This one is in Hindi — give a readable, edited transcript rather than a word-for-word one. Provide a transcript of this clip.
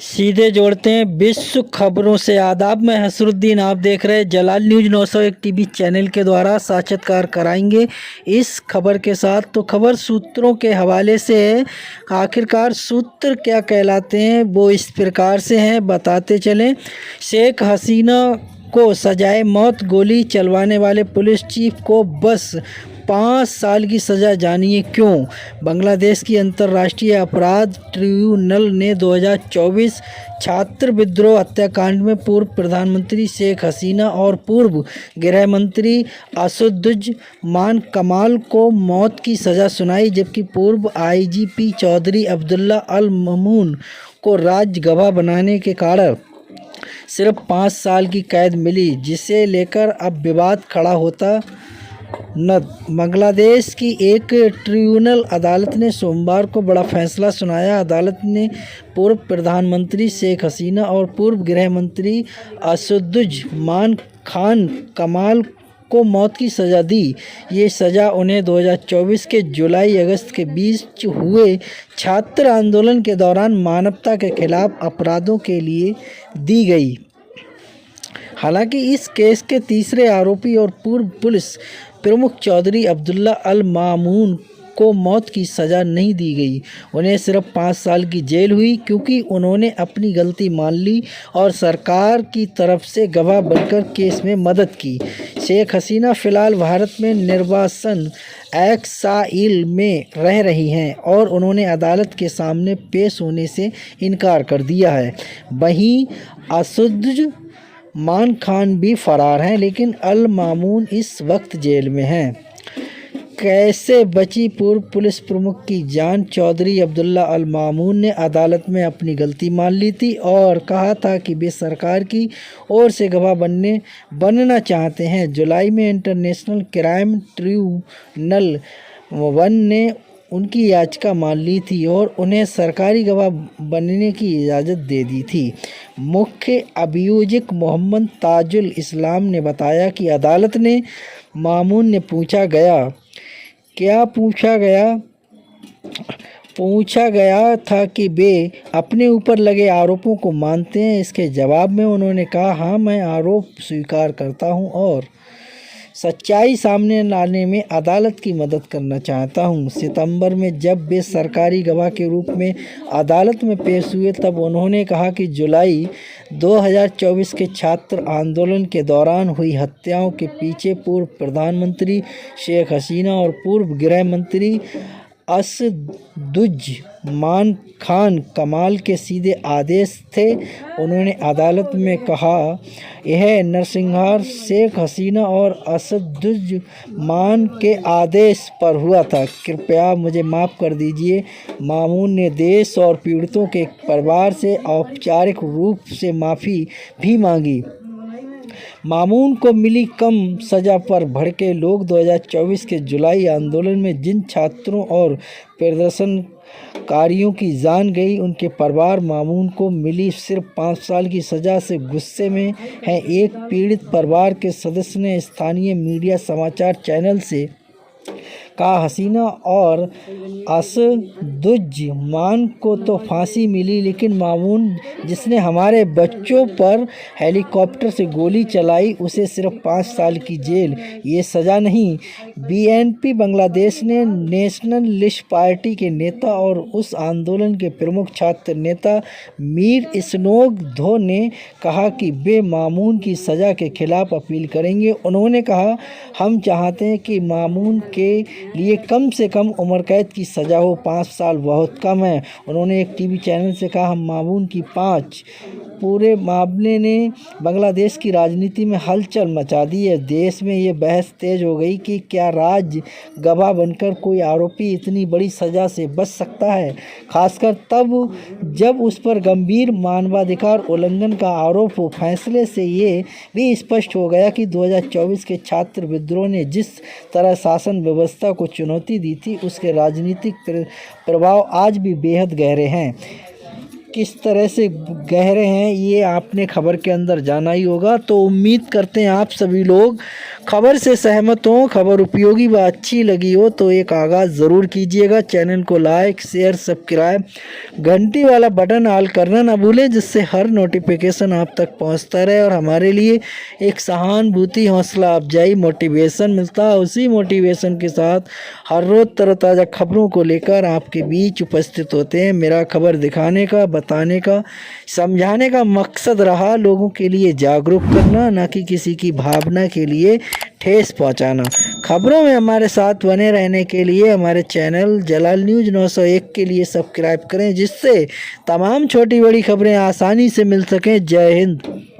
सीधे जोड़ते हैं विश्व खबरों से। आदाब, मैं हसरुद्दीन। आप देख रहे हैं जलाल न्यूज़ 901 टीवी चैनल के द्वारा साक्षात्कार कराएंगे इस खबर के साथ। तो खबर सूत्रों के हवाले से है। आखिरकार सूत्र क्या कहलाते हैं वो इस प्रकार से हैं, बताते चलें। शेख हसीना को सजाए मौत, गोली चलवाने वाले पुलिस चीफ को बस 5 साल की सज़ा, जानिए क्यों। बांग्लादेश की अंतर्राष्ट्रीय अपराध ट्रिब्यूनल ने 2024 छात्र विद्रोह हत्याकांड में पूर्व प्रधानमंत्री शेख हसीना और पूर्व गृह मंत्री असदुज्जमान कमाल को मौत की सज़ा सुनाई, जबकि पूर्व आईजीपी चौधरी अब्दुल्ला अल मामून को राज्य गवाह बनाने के कारण सिर्फ 5 साल की कैद मिली, जिसे लेकर अब विवाद खड़ा होता न। बांग्लादेश की एक ट्रिब्यूनल अदालत ने सोमवार को बड़ा फैसला सुनाया। अदालत ने पूर्व प्रधानमंत्री शेख हसीना और पूर्व गृह मंत्री असदुज्जमान खान कमाल को मौत की सज़ा दी। ये सज़ा उन्हें 2024 के जुलाई अगस्त के बीच हुए छात्र आंदोलन के दौरान मानवता के खिलाफ अपराधों के लिए दी गई। हालांकि इस केस के तीसरे आरोपी और पूर्व पुलिस प्रमुख चौधरी अब्दुल्ला अल मामून को मौत की सज़ा नहीं दी गई। उन्हें सिर्फ 5 साल की जेल हुई, क्योंकि उन्होंने अपनी गलती मान ली और सरकार की तरफ से गवाह बनकर केस में मदद की। शेख हसीना फ़िलहाल भारत में निर्वासन एक्साइल में रह रही हैं और उन्होंने अदालत के सामने पेश होने से इनकार कर दिया है। वहीं असदुज्जमान खान भी फरार हैं, लेकिन अल मामून इस वक्त जेल में हैं। कैसे बची पूर्व पुलिस प्रमुख की जान। चौधरी अब्दुल्ला अल मामून ने अदालत में अपनी गलती मान ली थी और कहा था कि वे सरकार की ओर से गवाह बनना चाहते हैं। जुलाई में इंटरनेशनल क्राइम ट्रिब्यूनल 1 ने उनकी याचिका मान ली थी और उन्हें सरकारी गवाह बनने की इजाज़त दे दी थी। मुख्य अभियोजक मोहम्मद ताजुल इस्लाम ने बताया कि अदालत ने मामून ने पूछा गया था कि वे अपने ऊपर लगे आरोपों को मानते हैं। इसके जवाब में उन्होंने कहा, हाँ, मैं आरोप स्वीकार करता हूं और सच्चाई सामने लाने में अदालत की मदद करना चाहता हूं। सितंबर में जब वे सरकारी गवाह के रूप में अदालत में पेश हुए, तब उन्होंने कहा कि जुलाई 2024 के छात्र आंदोलन के दौरान हुई हत्याओं के पीछे पूर्व प्रधानमंत्री शेख हसीना और पूर्व गृह मंत्री असदुज्जमान खान कमाल के सीधे आदेश थे। उन्होंने अदालत में कहा, यह नरसंहार शेख हसीना और असदुज्जमान के आदेश पर हुआ था। कृपया मुझे माफ़ कर दीजिए। मामून ने देश और पीड़ितों के परिवार से औपचारिक रूप से माफ़ी भी मांगी। मामून को मिली कम सज़ा पर भड़के लोग। 2024 के जुलाई आंदोलन में जिन छात्रों और प्रदर्शनकारियों की जान गई, उनके परिवार मामून को मिली सिर्फ 5 साल की सज़ा से गुस्से में हैं। एक पीड़ित परिवार के सदस्य ने स्थानीय मीडिया समाचार चैनल से कहा, हसीना और असदुज्जमान को तो फांसी मिली, लेकिन मामून, जिसने हमारे बच्चों पर हेलीकॉप्टर से गोली चलाई, उसे सिर्फ 5 साल की जेल, ये सज़ा नहीं। बीएनपी बांग्लादेश ने नेशनलिस्ट पार्टी के नेता और उस आंदोलन के प्रमुख छात्र नेता मीर इस्नोगधो ने कहा कि वे मामून की सज़ा के खिलाफ अपील करेंगे। उन्होंने कहा, हम चाहते हैं कि मामून के लिए कम से कम उम्र कैद की सज़ा हो। 5 साल बहुत कम है। उन्होंने एक टीवी चैनल से कहा, हम मामून की 5 पूरे मामले ने बांग्लादेश की राजनीति में हलचल मचा दी है। देश में ये बहस तेज हो गई कि क्या राज्य गवाह बनकर कोई आरोपी इतनी बड़ी सज़ा से बच सकता है, खासकर तब जब उस पर गंभीर मानवाधिकार उल्लंघन का आरोप हो। फैसले से ये भी स्पष्ट हो गया कि 2024 के छात्र विद्रोह ने जिस तरह शासन व्यवस्था को चुनौती दी थी, उसके राजनीतिक प्रभाव आज भी बेहद गहरे हैं। किस तरह से गहरे हैं ये आपने खबर के अंदर जाना ही होगा। तो उम्मीद करते हैं आप सभी लोग खबर से सहमत हो, खबर उपयोगी व अच्छी लगी हो तो एक आगाज़ ज़रूर कीजिएगा। चैनल को लाइक, शेयर, सब्सक्राइब, घंटी वाला बटन ऑल करना ना भूलें, जिससे हर नोटिफिकेशन आप तक पहुंचता रहे और हमारे लिए एक सहानुभूति, हौसला अफजाई, मोटिवेशन मिलता है। उसी मोटिवेशन के साथ हर रोज़ तरोताज़ा खबरों को लेकर आपके बीच उपस्थित होते हैं। मेरा खबर दिखाने का, बताने का, समझाने का मकसद रहा लोगों के लिए जागरूक करना, ना कि किसी की भावना के लिए ठेस पहुंचाना। खबरों में हमारे साथ बने रहने के लिए हमारे चैनल जलाल न्यूज़ 901 के लिए सब्सक्राइब करें, जिससे तमाम छोटी बड़ी खबरें आसानी से मिल सकें। जय हिंद।